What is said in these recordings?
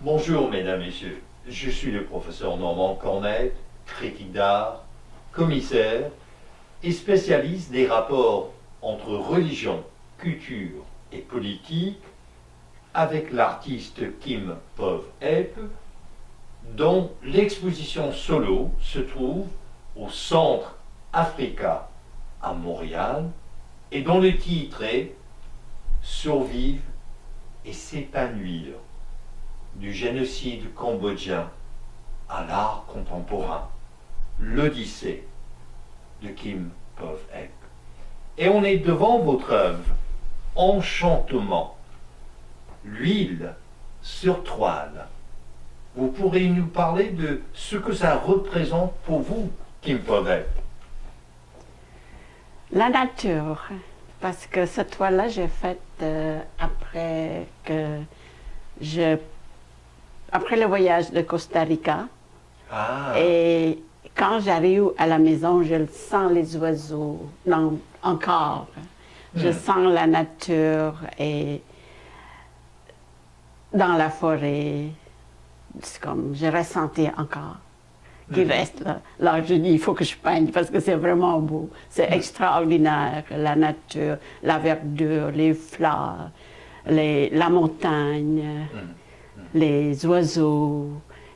Bonjour mesdames, messieurs. Je suis le professeur Normand Cornet, critique d'art, commissaire et spécialiste des rapports entre religion, culture et politique avec l'artiste Kim Pov-Eep, dont l'exposition solo se trouve au Centre Africa à Montréal et dont le titre est Survivre et s'épanouir du génocide cambodgien à l'art contemporain, l'Odyssée de Kim Pov-Eep. Et on est devant votre œuvre, Enchantement, l'huile sur toile. Vous pourrez nous parler de ce que ça représente pour vous, Kim Pov-Eep? La nature, parce que cette toile-là, j'ai faite après le voyage de Costa Rica. Ah. Et quand j'arrive à la maison, je sens les oiseaux encore. Je sens la nature et dans la forêt, c'est comme je ressentais encore qui reste là. Là, je dis, il faut que je peigne parce que c'est vraiment beau. C'est extraordinaire, la nature, la verdure, les fleurs, la montagne, les oiseaux.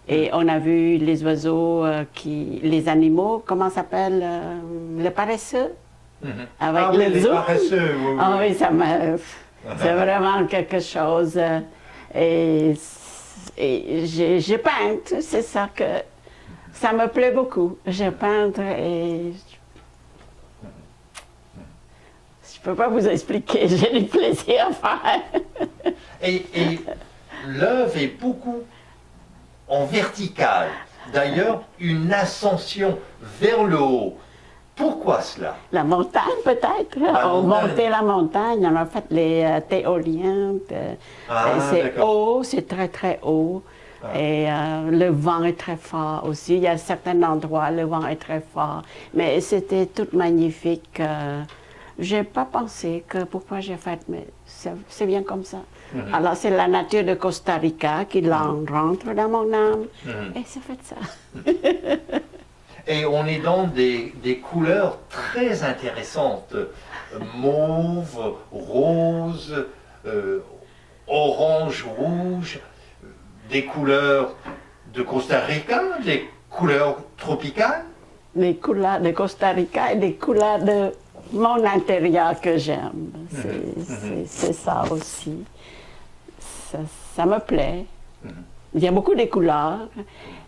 Et on a vu les oiseaux, les animaux, comment ça s'appelle, les paresseux? Avec les œufs. paresseux, oui. Ah oui, c'est vraiment quelque chose. Et j'ai peint, c'est ça que ça me plaît beaucoup. Je peindre et je peux pas vous expliquer, j'ai du plaisir à faire. Et l'œuvre est beaucoup en verticale. D'ailleurs, une ascension vers le haut. Pourquoi cela? La montagne, peut-être. On montait la montagne, on a fait les théoliens. C'est haut, c'est très, très haut. Et le vent est très fort aussi. Il y a certains endroits, le vent est très fort. Mais c'était tout magnifique. Je n'ai pas pensé que pourquoi j'ai fait, mais c'est bien comme ça. Alors, c'est la nature de Costa Rica qui rentre dans mon âme. Et c'est fait ça. Et on est dans des couleurs très intéressantes. Mauve, rose, orange, rouge, des couleurs de Costa Rica, des couleurs tropicales. Les couleurs de Costa Rica et des couleurs de mon intérieur que j'aime. C'est ça aussi. Ça me plaît. Il y a beaucoup de couleurs,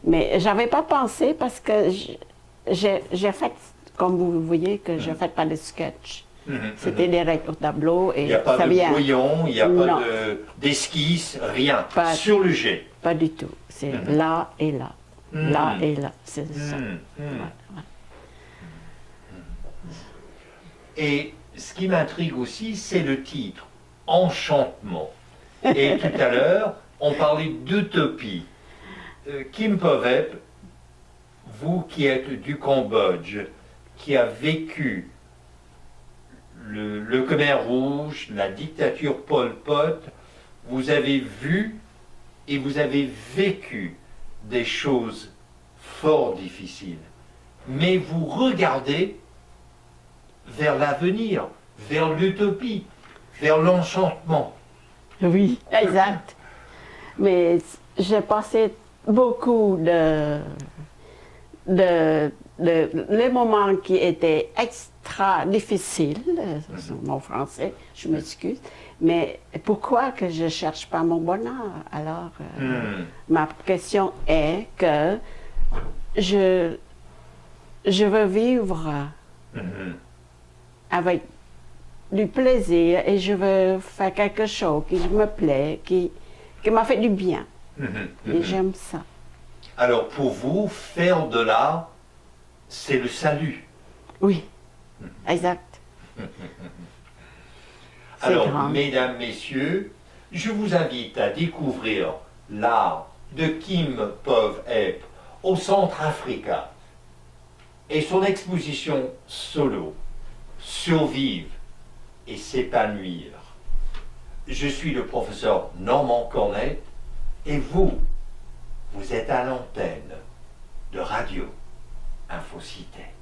mais je n'avais pas pensé parce que j'ai fait, comme vous voyez, que je ne fais pas de sketch. C'était direct au tableau et il n'y a pas ça de vient. brouillon, il n'y a pas d'esquisse, rien. Sur le jet. Pas du tout. C'est là et là. Là et là. C'est ça. Et ce qui m'intrigue aussi, c'est le titre, Enchantement. Et tout à l'heure, on parlait d'utopie. Kim Pov-Eep, vous qui êtes du Cambodge, qui a vécu le Khmer Rouge, la dictature Pol Pot, vous avez vu et vous avez vécu des choses fort difficiles. Mais vous regardez vers l'avenir, vers l'utopie, vers l'enchantement. Oui, exact. Mais j'ai passé beaucoup les moments qui étaient extra difficiles, mon français, je m'excuse, mais pourquoi que je ne cherche pas mon bonheur? Alors, ma question est que je veux vivre avec du plaisir et je veux faire quelque chose qui me plaît, qui m'a fait du bien. Et j'aime ça. Alors pour vous, faire de l'art, c'est le salut. Oui, exact. Alors, grand. mesdames, messieurs, je vous invite à découvrir l'art de Kim Pov-Eep au Centre Africa et son exposition solo, Survivre et s'épanouir. Je suis le professeur Normand Cornet, Et vous, vous êtes à l'antenne de Radio Infocité.